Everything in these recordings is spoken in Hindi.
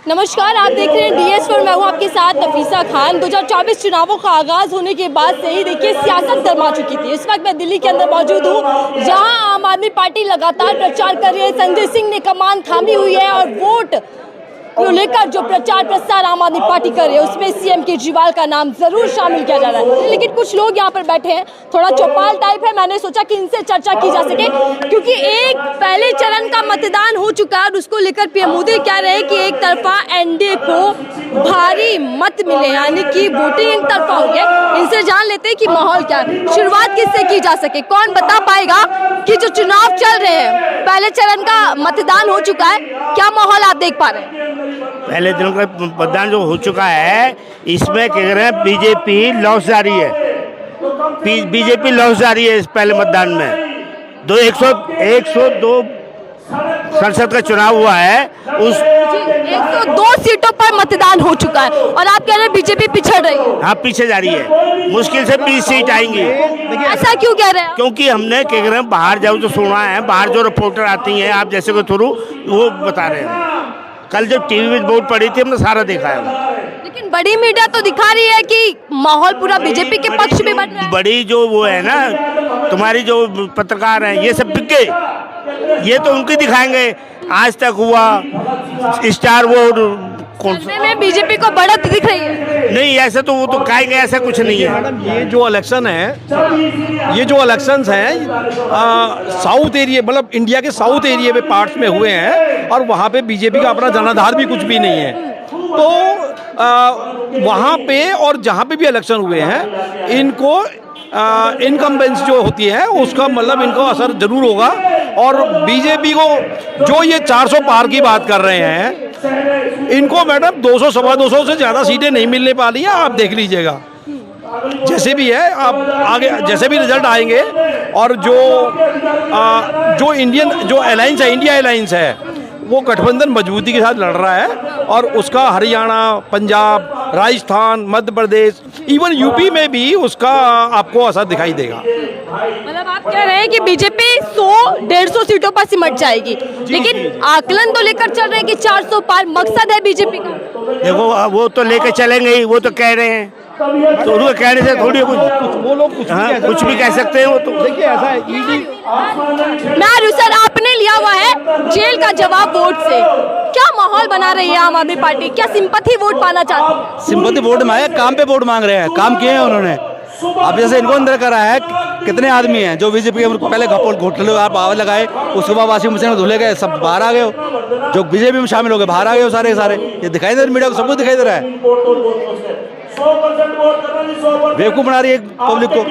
नमस्कार, आप देख रहे हैं DS पर। मैं हूं आपके साथ नफीसा खान। 2024 चुनावों का आगाज होने के बाद से ही देखिए सियासत गरमा चुकी थी। इस वक्त मैं दिल्ली के अंदर मौजूद हूं, जहां आम आदमी पार्टी लगातार प्रचार कर रही है। संजय सिंह ने कमान थामी हुई है और वोट को लेकर जो प्रचार प्रसार आम आदमी पार्टी कर रही है उसमें CM केजरीवाल का नाम जरूर शामिल किया जा रहा है। लेकिन कुछ लोग यहाँ पर बैठे हैं, थोड़ा चौपाल टाइप है। मैंने सोचा कि इनसे चर्चा की जा सके, क्योंकि एक पहले चरण का मतदान हो चुका है और उसको लेकर PM मोदी कह रहे हैं कि एक तरफा NDA को भारी मत मिले, यानी कि वोटिंग एक तरफा हो गया। इनसे जान लेते हैं कि माहौल क्या है। शुरुआत किससे की जा सके, कौन बता पाएगा कि जो चुनाव चल रहे हैं, पहले चरण का मतदान हो चुका है, क्या माहौल आप देख पा रहे हैं? पहले दिन का मतदान जो हो चुका है, इसमें कह रहे हैं बीजेपी लॉस जा रही है। बीजेपी लॉस जा रही है इस पहले मतदान में। 102 संसद का चुनाव हुआ है, उस 102 सीटों पर मतदान हो चुका है और आप कह रहे हैं बीजेपी पिछड़ रही है। हाँ, पीछे जा रही है। मुश्किल से 20 सीट आएंगी। ऐसा क्यों कह रहे हैं? क्योंकि हमने कह रहे हैं बाहर जाओ तो सुना है, बाहर जो रिपोर्टर आती हैं आप जैसे के थ्रू, वो बता रहे हैं। कल जब टीवी में वोट पड़ी थी हमने सारा देखा है। लेकिन बड़ी मीडिया तो दिखा रही है कि माहौल पूरा बीजेपी के पक्ष में बन रहा है। बड़ी जो वो है ना, तुम्हारी जो पत्रकार हैं, ये सब बिक गए। ये तो उनकी दिखाएंगे। आज तक हुआ स्टार वोट कौन सा में बीजेपी को बढ़त दिख रही है। नहीं, ऐसा तो वो तो कहेंगे, ऐसा कुछ नहीं है। मैडम, ये जो इलेक्शन है, ये जो इलेक्शंस हैं साउथ एरिया, मतलब इंडिया के साउथ एरिया में पार्ट्स में हुए हैं और वहाँ पे बीजेपी का अपना जनाधार भी कुछ भी नहीं है। तो वहाँ पे और जहाँ पे भी इलेक्शन हुए हैं, इनको इनकम्बेंस जो होती है उसका मतलब इनको असर जरूर होगा। और बीजेपी को जो ये 400 पार की बात कर रहे हैं, इनको मैडम 200 सवा 200 से ज़्यादा सीटें नहीं मिलने वाली हैं। आप देख लीजिएगा, जैसे भी है, आप आगे जैसे भी रिजल्ट आएंगे। और जो इंडियन जो अलायंस है, इंडिया अलायंस है, वो गठबंधन मजबूती के साथ लड़ रहा है और उसका हरियाणा, पंजाब, राजस्थान, मध्य प्रदेश, इवन यूपी में भी उसका आपको असर दिखाई देगा। मतलब आप कह रहे हैं कि बीजेपी 100-150 सीटों पर सिमट जाएगी, लेकिन आकलन तो लेकर चल रहे हैं कि 400 पार मकसद है बीजेपी का। देखो, वो तो लेकर चलेंगे ही, वो तो कह रहे हैं। तो उनको कहने से थोड़ी वो लोग कुछ भी कह सकते हैं। वो तो देखिए, ऐसा है सर, आपने लिया हुआ है जेल का जवाब वोट से, क्या माहौल बना रही है आम आदमी पार्टी? क्या सिंपैथी वोट पाना चाहती है? सिंपैथी वोट मांगे, काम पे वोट मांग रहे हैं। काम किए हैं उन्होंने। अब जैसे इनको अंदर करा है, कितने आदमी हैं जो बीजेपी के पहले घोटले आप आवाज लगाए, उसके बाद वाशिंग मशीन में धुले गए, सब बाहर आ गए हो। जो बीजेपी में शामिल हो गए बाहर आ गए हो सारे सारे। ये दिखाई दे रहा है, मीडिया को सब कुछ दिखाई दे रहा है। बेवकूफ बना रही है पब्लिक को।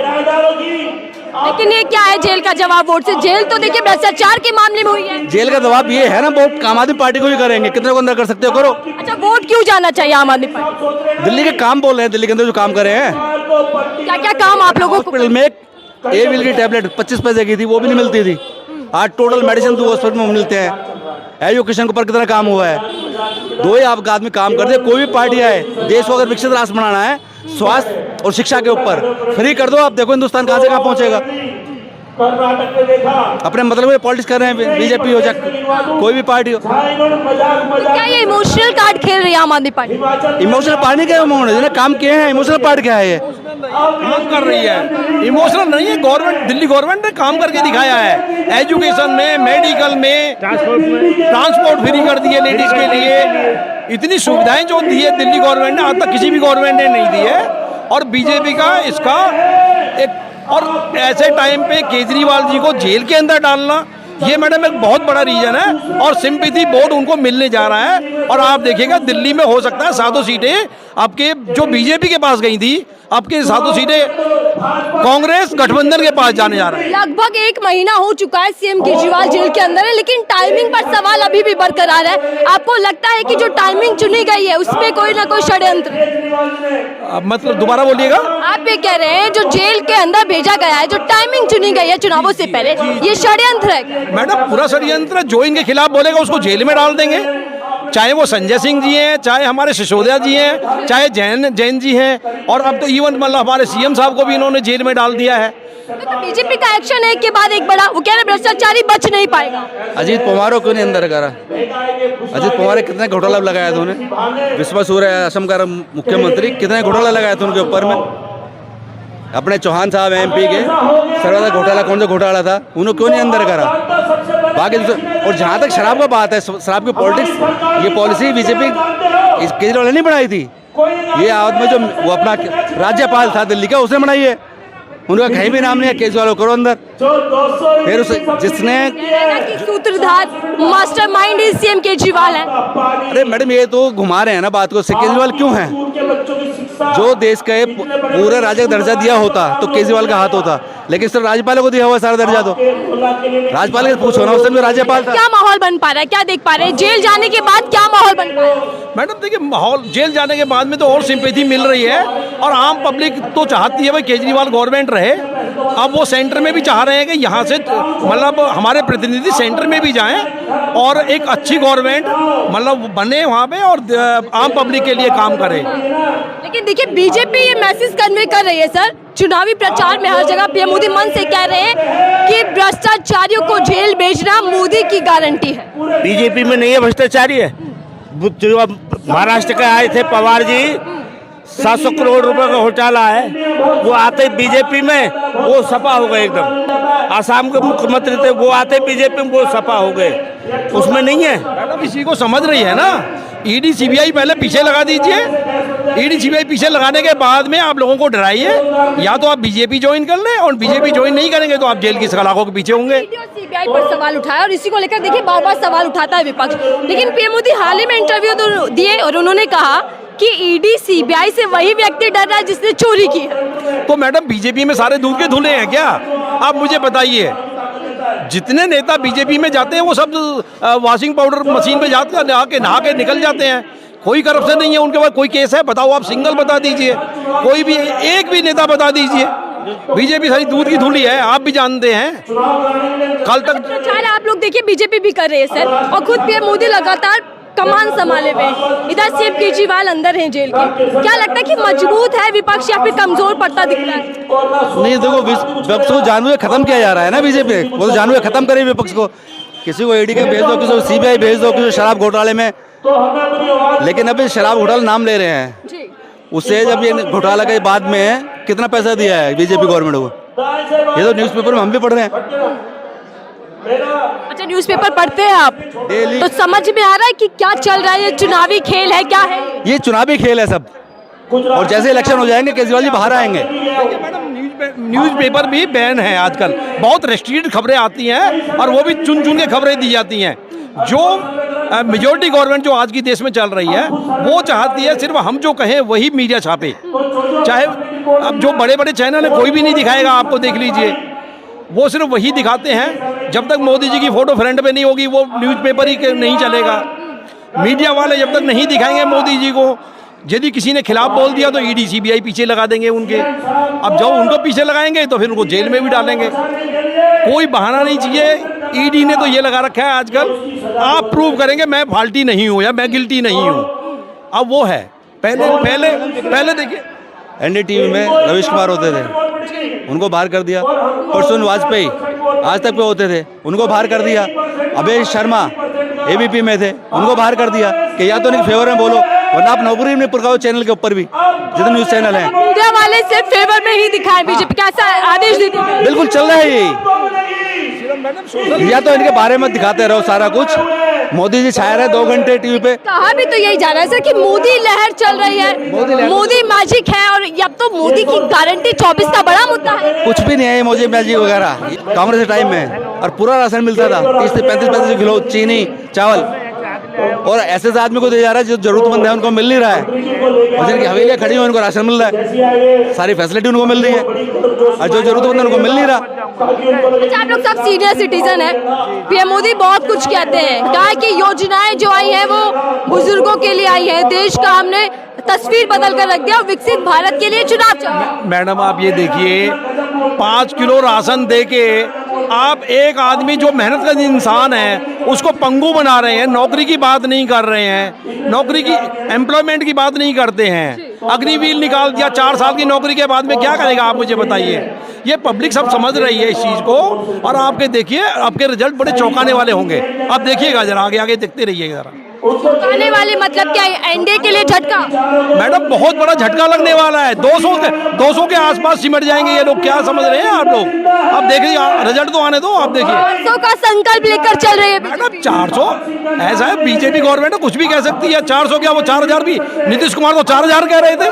लेकिन ये क्या है जेल का जवाब वोट से? जेल तो देखिए भ्रष्टाचार के मामले में हुई है। जेल का जवाब ये है ना, वोट आम आदमी पार्टी को ही करेंगे। कितने को अंदर कर सकते हो, करो। अच्छा, वोट क्यों जाना चाहिए आम आदमी पार्टी? दिल्ली के काम बोल रहे हैं, दिल्ली के अंदर जो काम कर रहे हैं। क्या क्या काम आप लोगों को? हॉस्पिटल में ए विल की टैबलेट 25 पैसे की थी, वो भी नहीं मिलती थी। आज टोटल मेडिसिन 2 हॉस्पिटल में मिलते हैं। एजुकेशन के ऊपर कितना काम हुआ है। 2 ही आप आदमी काम करते हैं। कोई भी पार्टी आए, देश को अगर विकसित राष्ट्र बनाना है, स्वास्थ्य और शिक्षा के ऊपर फ्री कर दो। आप देखो हिंदुस्तान कहाँ से कहाँ पहुंचेगा। अपने मतलब में पॉलिटिक्स कर रहे हैं, बीजेपी हो चाहे कोई भी पार्टी हो। क्या ये इमोशनल कार्ड खेल रही है आम आदमी पार्टी? इमोशनल पार्टी क्या है, काम किए हैं। इमोशनल पार्टी क्या है? ये काम कर रही है, इमोशनल नहीं है। गवर्नमेंट, दिल्ली गवर्नमेंट ने काम करके दिखाया है। एजुकेशन में, मेडिकल में, ट्रांसपोर्ट फ्री कर दिए लेडीज के लिए। इतनी सुविधाएं जो दी है दिल्ली गवर्नमेंट ने, आज तक किसी भी गवर्नमेंट ने नहीं दी है। और बीजेपी का इसका एक, और ऐसे टाइम पे केजरीवाल जी को जेल के अंदर डालना, ये मैडम एक बहुत बड़ा रीजन है। और सिंपैथी वोट उनको मिलने जा रहा है। और आप देखिएगा दिल्ली में हो सकता है 7 सीटें आपके जो बीजेपी के पास गई थी, आपके 7 सीटें कांग्रेस गठबंधन के पास जाने जा रहा है। लगभग 1 महीना हो चुका है CM केजरीवाल जेल के अंदर है, लेकिन टाइमिंग पर सवाल अभी भी बरकरार है। आपको लगता है कि जो टाइमिंग चुनी गई है उसमें कोई ना कोई षड्यंत्र? मतलब दोबारा बोलिएगा। आप ये कह रहे हैं जो जेल के अंदर भेजा गया है, जो टाइमिंग चुनी गई है चुनावों से पहले, ये षड्यंत्र है? मैडम, पूरा षड्यंत्र। जो इनके खिलाफ बोलेगा उसको जेल में डाल देंगे। चाहे वो संजय सिंह जी हैं, चाहे हमारे सिसोदिया जी हैं, चाहे जैन जी हैं, और अब तो इवन मतलब हमारे CM साहब को भी इन्होंने जेल में डाल दिया है। तो बीजेपी का एक्शन है के बाद एक बड़ा, वो कह रहे भ्रष्टाचारी बच नहीं पाएगा। अजीत पवार को क्यों नहीं अंदर करा? अजीत पवार कितने घोटाला लगाया था उन्हें? विश्वा सूर्य असम का मुख्यमंत्री, कितने घोटाला लगाया था उनके ऊपर में? अपने चौहान साहब MP के सर्वाधिक घोटाला, कौन सा घोटाला था, उन्होंने क्यों नहीं अंदर करा? बाकी और जहाँ तक शराब का बात है, शराब की पॉलिटिक्स, ये पॉलिसी बीजेपी केजरीवाल ने नहीं बनाई थी। ये आवत में जो वो अपना राज्यपाल था दिल्ली का, उसने बनाई है। उनका कहीं भी नाम नहीं है, केजरीवाल को करो अंदर। फिर उस जिसने सूत्रधार मास्टरमाइंड इज CM केजरीवाल है। अरे मैडम, ये तो घुमा रहे हैं ना बात को। केजरीवाल क्यों है? जो देश के पूरे राज्य का दर्जा दिया होता तो केजरीवाल का हाथ होता, लेकिन सिर्फ राज्यपाल को दिया हुआ सारा दर्जा। तो राज्यपाल के पूछो ना, उस समय राज्यपाल था। क्या माहौल बन पा रहा है, क्या देख पा रहे हैं जेल जाने के बाद, क्या माहौल बन पा रहा है? मैडम देखिए, माहौल जेल जाने के बाद में तो और सिंपैथी मिल रही है, और आम पब्लिक तो चाहती है भाई केजरीवाल गवर्नमेंट रहे। अब वो सेंटर में भी चाह रहे हैं कि यहाँ से मतलब हमारे प्रतिनिधि सेंटर में भी जाएं और एक अच्छी गवर्नमेंट मतलब बने वहाँ पे, और आम पब्लिक के लिए काम करे। लेकिन देखिए बीजेपी ये मैसेज कन्वे कर रही है सर, चुनावी प्रचार में हर जगह PM मोदी मन से कह रहे हैं कि भ्रष्टाचारियों को जेल भेजना मोदी की गारंटी है। बीजेपी में नहीं है भ्रष्टाचारी है। जो अब महाराष्ट्र के आए थे पवार जी, 700 करोड़ रुपए का घोटाला है, वो आते बीजेपी में वो सपा हो गए एकदम। आसाम के मुख्यमंत्री थे, वो आते बीजेपी में वो सपा हो गए, उसमें नहीं है। मैडम इसी को समझ रही है ना, ED CBI पहले पीछे लगा दीजिए। ED CBI पीछे लगाने के बाद में आप लोगों को डराइए, या तो आप बीजेपी ज्वाइन कर लें, और बीजेपी ज्वाइन नहीं करेंगे तो आप जेल की सलाखों के पीछे होंगे। CBI पर सवाल उठाया, और इसी को लेकर देखिए बार बार सवाल उठाता है विपक्ष। लेकिन PM मोदी हाल ही में इंटरव्यू दिए और उन्होंने कहा कि ED CBI से वही व्यक्ति डर रहा है जिसने चोरी की है। तो मैडम बीजेपी में सारे दूध के धुले हैं क्या? आप मुझे बताइए, जितने नेता बीजेपी में जाते हैं वो सब वॉशिंग पाउडर मशीन पे जाते हैं, नहा के निकल जाते हैं। कोई करप्शन नहीं है उनके पास, कोई केस है बताओ, आप सिंगल बता दीजिए, कोई भी एक भी नेता बता दीजिए। बीजेपी सारी दूध की धुली है, आप भी जानते हैं। कल तक प्रचार आप लोग देखिए बीजेपी भी कर रही है सर, और खुद PM मोदी लगातार कमान संभाले हुए, इधर CM केजरीवाल अंदर हैं जेल के। क्या लगता है कि मजबूत है विपक्ष या फिर कमजोर पड़ता दिख रहा है? नहीं, देखो विपक्ष को जानबूझ खत्म किया जा रहा है ना बीजेपी। वो तो जानबूझ खत्म करे विपक्ष को। किसी को ED के भेज दो, किसी को CBI भेज दो, किसी को शराब घोटाले में। लेकिन अभी शराब घोटाला नाम ले रहे हैं जी। उससे जब ये घोटाला के बाद में कितना पैसा दिया है बीजेपी गवर्नमेंट को, ये तो न्यूज़पेपर में हम भी पढ़ रहे हैं। अच्छा, न्यूज़पेपर पढ़ते हैं आप, डेली। तो समझ में आ रहा है कि क्या चल रहा है, ये चुनावी खेल है, क्या है ये चुनावी खेल है सब। और जैसे इलेक्शन हो जाएंगे केजरीवाल जी बाहर आएंगे। देखिए मैडम, न्यूज़पेपर भी बैन है आजकल, बहुत रेस्ट्रिक्टेड खबरें आती हैं, और वो भी चुन चुन के खबरें दी जाती हैं। जो मेजॉरिटी गवर्नमेंट जो आज की देश में चल रही है, वो चाहती है सिर्फ हम जो कहें वही मीडिया छापे। चाहे अब जो बड़े बड़े चैनल है कोई भी नहीं दिखाएगा, आपको देख लीजिए, वो सिर्फ वही दिखाते हैं। जब तक मोदी जी की फोटो फ्रंट पे नहीं होगी वो न्यूज़पेपर ही नहीं चलेगा। मीडिया वाले जब तक नहीं दिखाएंगे मोदी जी को, यदि किसी ने खिलाफ बोल दिया तो ED CBI पीछे लगा देंगे उनके। अब जब उनको पीछे लगाएंगे तो फिर उनको जेल में भी डालेंगे। कोई बहाना नहीं चाहिए। ED ने तो ये लगा रखा है आजकल, आप प्रूव करेंगे मैं फाल्टी नहीं हूँ या मैं गिल्टी नहीं हूँ। अब वो है, पहले देखिए NDTV में रवीश कुमार होते थे, उनको बाहर कर दिया। परसों वाजपेयी आज तक पे होते थे, उनको बाहर कर दिया। अभय शर्मा ABP में थे, उनको बाहर कर दिया कि या तो उनके फेवर में बोलो, वरना आप नौकरी नहीं पुरकाओ। चैनल के ऊपर भी जितने न्यूज़ चैनल हैं, मीडिया वाले सिर्फ फेवर में ही दिखाए बीजेपी, कैसा आदेश देते हैं? बिल्कुल चल रहा है यही। या तो इनके बारे में दिखाते रहो सारा कुछ। मोदी जी छाया रहे 2 घंटे टीवी पे। कहा भी तो यही जा रहा है सर कि मोदी लहर चल रही है, मोदी मैजिक है, और अब तो मोदी की गारंटी 24 का बड़ा मुद्दा है। कुछ भी नहीं है मोदी मैजिक वगैरह। कांग्रेस के टाइम में और पूरा राशन मिलता था, 30 से 35 पैसे किलो चीनी चावल, और ऐसे आदमी को दिया जा रहा है जो जरूरतमंद है उनको मिल नहीं रहा है। और जिनकी हवेलियाँ खड़ी हुई उनको राशन मिल रहा है, सारी फैसिलिटी उनको मिल रही है, और जो जरूरतमंद है उनको मिल नहीं रहा। अच्छा, आप लोग सब सीनियर सिटीजन हैं, PM मोदी बहुत कुछ कहते हैं, कहा है कि योजनाएं जो आई हैं वो बुजुर्गों के लिए आई है, देश का हमने तस्वीर बदल कर रख दिया, और विकसित भारत के लिए चुनाव चल रहा है। मैडम आप ये देखिए, 5 किलो राशन दे के आप एक आदमी जो मेहनत का इंसान है उसको पंगु बना रहे हैं, नौकरी की बात नहीं कर रहे हैं, नौकरी की एम्प्लॉयमेंट की बात नहीं करते हैं। अग्निवीर निकाल दिया, 4 साल की नौकरी के बाद में क्या करेगा आप मुझे बताइए। ये पब्लिक सब समझ रही है इस चीज़ को, और आपके देखिए आपके रिजल्ट बड़े चौंकाने वाले होंगे। आप देखिएगा जरा, आगे आगे देखते रहिएगा जरा। आने वाले मतलब क्या एनडीए के लिए झटका? मैडम बहुत बड़ा झटका लगने वाला है। 200 के आसपास सिमट जाएंगे ये लोग। क्या समझ रहे हैं आप लोग? अब देखिए, रिजल्ट तो आने दो, आप देखिए। 400 का संकल्प लेकर चल रही है मैडम 400 ऐसा है, बीजेपी गवर्नमेंट कुछ भी कह सकती है। 400 क्या, वो 4000 भी। नीतीश कुमार तो 4000 कह रहे थे,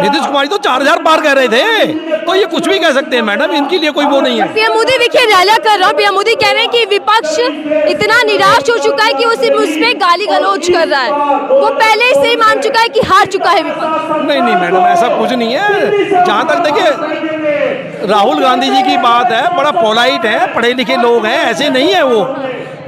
नीतीश कुमार तो 4000 पार कह रहे थे। तो ये कुछ भी कह सकते हैं मैडम, इनके लिए कोई वो नहीं है। पीएम मोदी देखिए रैलियां कर रहा हूँ, पीएम मोदी कह रहे हैं कि विपक्ष इतना निराश हो चुका है कि वो उस पे गाली गलौज कर रहा है। वो पहले से ही मान चुका है कि हार चुका है विपक्ष। नहीं मैडम, ऐसा कुछ नहीं है। जहाँ तक देखिए राहुल गांधी जी की बात है, बड़ा पोलाइट है, पढ़े लिखे लोग हैं, ऐसे नहीं है वो,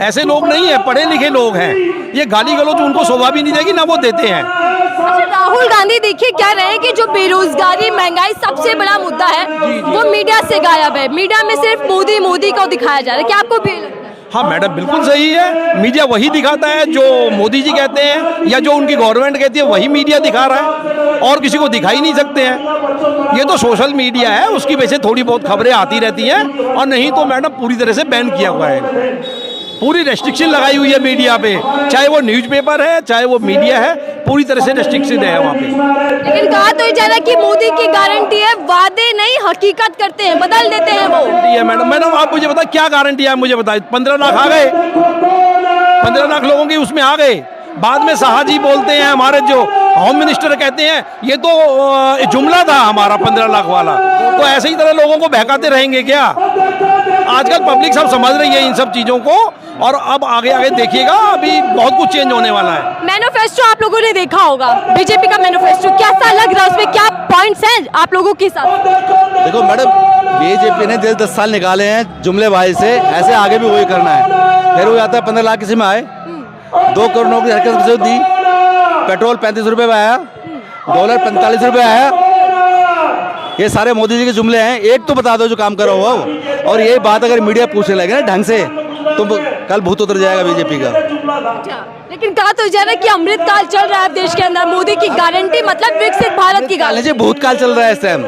ऐसे लोग नहीं है, पढ़े लिखे लोग हैं। ये गाली गलौज उनको शोभा भी नहीं देगी, ना वो देते हैं। अच्छा, राहुल गांधी देखिए कह रहे हैं कि जो बेरोजगारी, महंगाई सबसे बड़ा मुद्दा है वो मीडिया से गायब है। मीडिया में सिर्फ मोदी मोदी को दिखाया जा रहा है। क्या आपको भी लगता है? हाँ मैडम, बिल्कुल सही है। मीडिया वही दिखाता है जो मोदी जी कहते हैं या जो उनकी गवर्नमेंट कहती है, वही मीडिया दिखा रहा है, और किसी को दिखा ही नहीं सकते हैं। ये तो सोशल मीडिया है, उसकी वजह से थोड़ी बहुत खबरें आती रहती हैं, और नहीं तो मैडम पूरी तरह से बैन किया हुआ है। पूरी रेस्ट्रिक्शन लगाई हुई है मीडिया पे, चाहे वो न्यूज़पेपर है चाहे वो मीडिया है, पूरी तरह से रेस्ट्रिक्शन है वहाँ पे। लेकिन कहा तो ये जा रहा है कि मोदी की गारंटी है, वादे नहीं हकीकत करते हैं, बदल देते हैं वो। है मैडम आप मुझे बताइए क्या गारंटी है, मुझे बताइए। 15 लाख आ गए, 15 लाख लोगों की उसमें आ गए। बाद में शाह जी बोलते हैं, हमारे जो होम मिनिस्टर कहते हैं ये तो जुमला था हमारा 15 लाख वाला। तो ऐसे ही तरह लोगों को बहकाते रहेंगे क्या? आजकल पब्लिक सब समझ रही है इन सब चीज़ों को, और अब आगे आगे देखिएगा, अभी बहुत कुछ चेंज होने वाला है। मैनिफेस्टो आप लोगों ने देखा होगा, बीजेपी का मैनिफेस्टो कैसा लग रहा है? उसमें क्या पॉइंट्स हैं आप लोगों के साथ? देखो मैडम, बीजेपी ने 10 साल निकाले हैं जुमलेबाजी से, ऐसे आगे भी वही करना है। फिर वो आता है 15 लाख किसी में आए, 2 करोड़ नौकरी हर किसी को दी, पेट्रोल 35 रुपये में आया, डॉलर 45 रुपये आया। ये सारे मोदी जी के जुमले हैं। एक तो बता दो जो काम करो वो, और ये बात अगर मीडिया पूछने लगे ना ढंग से तो कल भूत उतर जाएगा बीजेपी का। लेकिन कहा तो जा रहा है कि अमृत काल चल रहा है देश के अंदर, मोदी की गारंटी मतलब विकसित भारत की गारंटी। भूतकाल चल रहा है इस टाइम,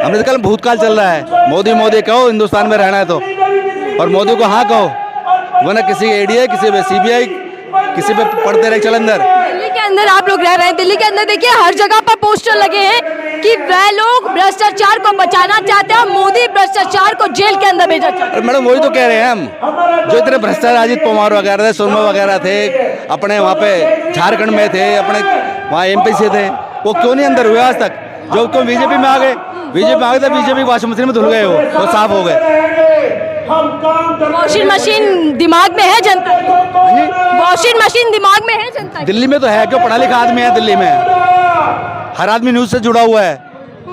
अमृत काल भूतकाल चल रहा है। मोदी मोदी कहो हिंदुस्तान में रहना है तो, और मोदी को हाँ कहो, वरना किसी एडीए, किसी पे सीबीआई, किसी पे पढ़ते रहे चल अंदर। दिल्ली के अंदर आप लोग रह रहे हैं, दिल्ली के अंदर देखिए हर जगह पर पोस्टर लगे हैं कि वह लोग भ्रष्टाचार को बचाना चाहते हैं और मोदी भ्रष्टाचार को जेल के अंदर भेजना चाहते हैं। मैडम वही तो कह रहे हैं हम, जो इतने भ्रष्टाचार, अजीत पवार वगैरह थे, सुरमा वगैरह थे, अपने वहाँ पे झारखंड में थे, अपने वहाँ MP से थे, वो क्यों नहीं अंदर हुए आज तक? जो क्यों बीजेपी में आ गए? बीजेपी में आ गए तो बीजेपी वॉशिंग मशीन में धुल गए, वो साफ हो गए। वॉशिंग मशीन दिमाग में है जनता की, वॉशिंग मशीन दिमाग में है जनता की। दिल्ली में तो है, क्यों पढ़ा लिखा आदमी है दिल्ली में, हर आदमी न्यूज से जुड़ा हुआ है,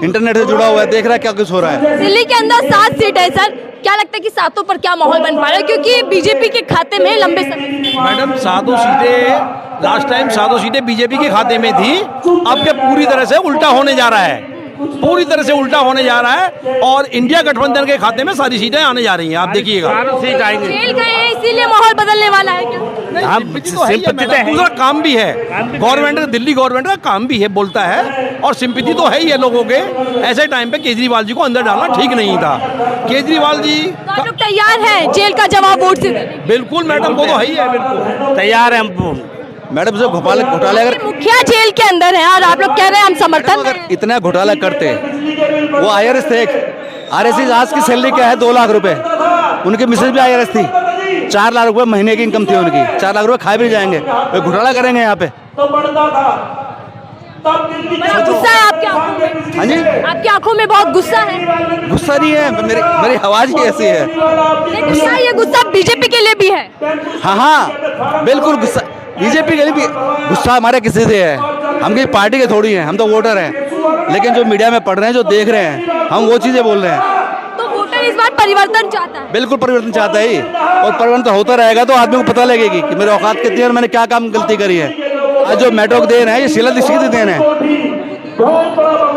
इंटरनेट से जुड़ा हुआ है, देख रहा है क्या कुछ हो रहा है। दिल्ली के अंदर 7 सीट है सर, क्या लगता है कि 7 पर क्या माहौल बन पा रहा है? क्योंकि बीजेपी के खाते में लंबे समय। मैडम 7 सीटें लास्ट टाइम 7 सीटें बीजेपी के खाते में थी, अब क्या पूरी तरह से उल्टा होने जा रहा है, पूरी तरह से उल्टा होने जा रहा है, और इंडिया गठबंधन के खाते में सारी सीटें आने जा रही हैं। आप देखिएगा, सीट आएंगे। जेल गए हैं इसीलिए माहौल बदलने वाला है क्या? दूसरा काम भी है, गवर्नमेंट, दिल्ली गवर्नमेंट का काम भी है, बोलता है, और सिंपैथी तो है ही है लोगों के। ऐसे टाइम पे केजरीवाल जी को अंदर डालना ठीक नहीं था। केजरीवाल जी तो आप लोग तैयार हैं जेल का जवाब वोट से देने? बिल्कुल मैडम, वो तो है ही है, बिल्कुल तैयार है हम। मैडम जो घोटाले अगर मुखिया जेल के अंदर है और आप लोग कह रहे हैं हम समर्थन अगर इतना घोटाला करते, वो IRS थे, RSC आज की सैलरी क्या है? 2 लाख रुपए। उनकी मिसेज भी IRS थी, 4 लाख रुपए महीने की इनकम थी उनकी, 4 लाख रुपए खाए भी जाएंगे, वो घोटाला करेंगे यहाँ पे। बड़ा गुस्सा है आपकी आंखों में? हाँ जी, आपकी आंखों में बहुत गुस्सा है। गुस्सा नहीं है, मेरी आवाज ही ऐसी है। ये गुस्सा बीजेपी के लिए भी है। हाँ बिल्कुल गुस्सा बीजेपी के लिए भी, गुस्सा हमारे किसी से है, हम किसी पार्टी के थोड़ी हैं, हम तो वोटर हैं। लेकिन जो मीडिया में पढ़ रहे हैं, जो देख रहे हैं, हम वो चीजें बोल रहे हैं। तो वोटर इस बार परिवर्तन चाहता है। बिल्कुल परिवर्तन चाहता है, और परिवर्तन होता रहेगा तो आदमी को पता लगेगी कि मेरी औकात कितनी है और मैंने क्या काम गलती करी है। आज जो मेट्रो के देन है, ये शीला दीक्षित की देन है।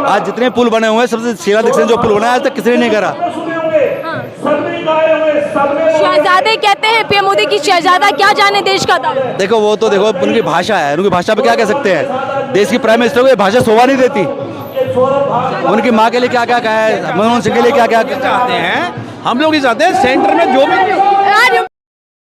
आज जितने पुल बने हुए हैं, सबसे शीला दीक्षित जो पुल बना है आज तक किसी ने नहीं करा। शहजादे कहते हैं पीएम मोदी की शहजादा क्या जाने देश का दाम। देखो वो तो देखो उनकी भाषा है, उनकी भाषा पे क्या कह सकते हैं। देश की प्राइम मिनिस्टर को ये भाषा शोभा नहीं देती। उनकी माँ के लिए क्या क्या कहा है, मनमोहन सिंह के लिए क्या क्या चाहते हैं हम लोग, ये चाहते हैं सेंटर में जो भी